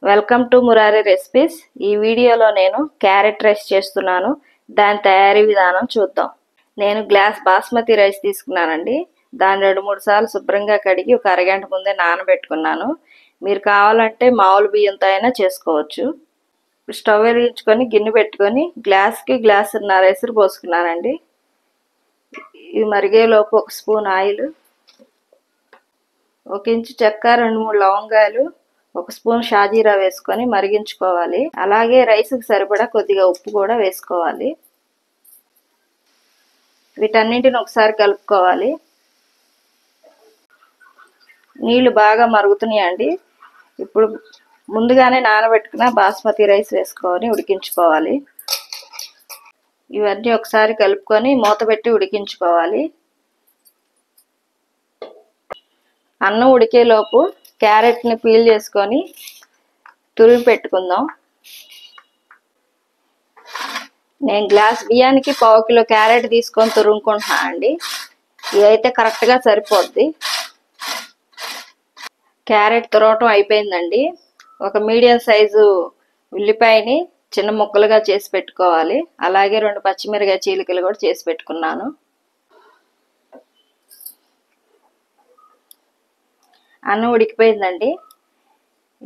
Welcome to Murari recipes. ఈ వీడియోలో నేను క్యారెట్ రైస్ చేస్తున్నాను. దాని తయారీ విధానం చూద్దాం. నేను గ్లాస్ బాస్మతి రైస్ తీసుకున్నానండి. దాన్ని 2-3 సార్లు శుభ్రంగా కడిగి ఒక అరగంట ముందే నానబెట్టుకున్నాను. మీరు కావాలంటే మామూలు బియ్యంతో అయినా చేసుకోవచ్చు. స్టవ్ వెలిగించుకొని గిన్నె పెట్టుకొని గ్లాస్కి గ్లాసున్నర ఎసురు పోసుకున్నానండి. ఇవి మరిగేలోపు 1 స్పూన్ ఆయిల్, 1 ఇంచు చెక్క, 2-3 లవంగాలు, 1 స్పూన్ షాజీరా వేసుకొని మరిగించుకోవాలి. అలాగే రైస్కి సరిపడా కొద్దిగా ఉప్పు కూడా వేసుకోవాలి. వీటన్నింటిని ఒకసారి కలుపుకోవాలి. నీళ్లు బాగా మరుగుతున్నాయండి. ఇప్పుడు ముందుగానే నానబెట్టుకున్న బాస్మతి రైస్ వేసుకొని ఉడికించుకోవాలి. ఇవన్నీ ఒకసారి కలుపుకొని మూత పెట్టి ఉడికించుకోవాలి. అన్నం ఉడికేలోపు క్యారెట్ని పీల్ చేసుకొని తురిమి పెట్టుకుందాం. నేను గ్లాస్ బియ్యానికి 1/2 కిలో క్యారెట్ తీసుకొని తురుముకుంటున్నాను అండి. ఇదైతే కరెక్ట్గా సరిపోద్ది. క్యారెట్ తురవటం అయిపోయిందండి. ఒక మీడియం సైజు ఉల్లిపాయని చిన్న ముక్కలుగా చేసి పెట్టుకోవాలి. అలాగే 2 పచ్చిమిరపకాయ చీలికలు కూడా చేసి పెట్టుకున్నాను. అన్నం ఉడికిపోయిందండి.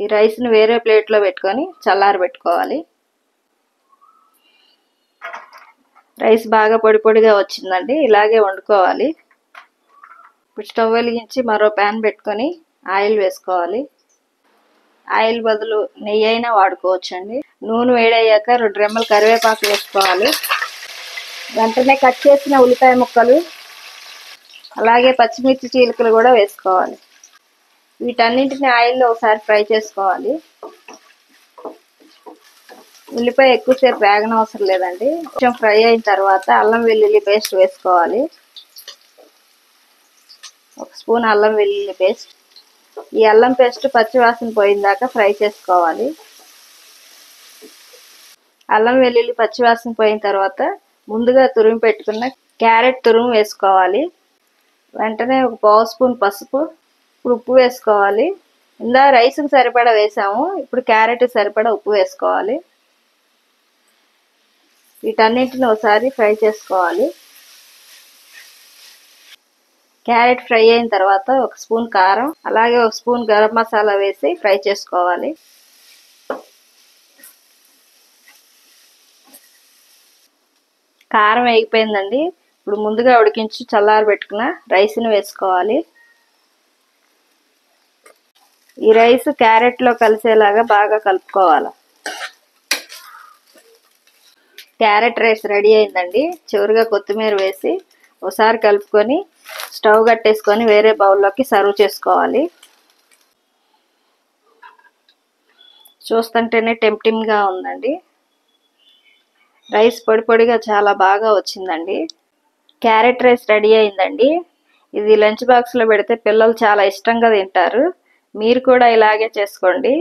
ఈ రైస్ని వేరే ప్లేట్లో పెట్టుకొని చల్లారి పెట్టుకోవాలి. రైస్ బాగా పొడి పొడిగా వచ్చిందండి. ఇలాగే వండుకోవాలి. ఇప్పుడు స్టవ్ వెలిగించి మరో ప్యాన్ పెట్టుకొని ఆయిల్ వేసుకోవాలి. ఆయిల్ బదులు నెయ్యి అయినా వాడుకోవచ్చండి. నూనె వేడయ్యాక 2 రెమ్మలు కరివేపాకు వేసుకోవాలి. వెంటనే కట్ చేసిన ఉల్లిపాయ ముక్కలు, అలాగే పచ్చిమిర్చి చీలికలు కూడా వేసుకోవాలి. వీటన్నింటిని ఆయిల్లో ఒకసారి ఫ్రై చేసుకోవాలి. ఉల్లిపాయ ఎక్కువసేపు వేగనవసరం లేదండి. కొంచెం ఫ్రై అయిన తర్వాత అల్లం వెల్లుల్లి పేస్ట్ వేసుకోవాలి. 1 స్పూన్ అల్లం వెల్లుల్లి పేస్ట్. ఈ అల్లం పేస్ట్ పచ్చివాసన పోయిందాకా ఫ్రై చేసుకోవాలి. అల్లం వెల్లుల్లి పచ్చివాసన పోయిన తర్వాత ముందుగా తురిమి పెట్టుకున్న క్యారెట్ తురుము వేసుకోవాలి. వెంటనే 1/2 స్పూన్ పసుపు, ఇప్పుడు ఉప్పు వేసుకోవాలి. ఇందా రైస్కి సరిపడా వేసాము. ఇప్పుడు క్యారెట్కి సరిపడా ఉప్పు వేసుకోవాలి. వీటన్నింటిని ఒకసారి ఫ్రై చేసుకోవాలి. క్యారెట్ ఫ్రై అయిన తర్వాత 1 స్పూన్ కారం, అలాగే 1 స్పూన్ గరం మసాలా వేసి ఫ్రై చేసుకోవాలి. కారం వేగిపోయిందండి. ఇప్పుడు ముందుగా ఉడికించి చల్లారి పెట్టుకున్న రైస్ని వేసుకోవాలి. ఈ రైస్ క్యారెట్లో కలిసేలాగా బాగా కలుపుకోవాలి. క్యారెట్ రైస్ రెడీ అయిందండి. చివరిగా కొత్తిమీర వేసి ఒకసారి కలుపుకొని స్టవ్ కట్టేసుకొని వేరే బౌల్లోకి సర్వ్ చేసుకోవాలి. చూస్తుంటేనే టెంప్టింగ్గా ఉందండి. రైస్ పొడి పొడిగా చాలా బాగా వచ్చిందండి. క్యారెట్ రైస్ రెడీ అయిందండి. ఇది లంచ్ బాక్స్లో పెడితే పిల్లలు చాలా ఇష్టంగా తింటారు. మీరు కూడా ఇలాగే చేసుకోండి.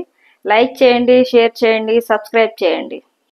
లైక్ చేయండి, షేర్ చేయండి, సబ్స్క్రైబ్ చేయండి.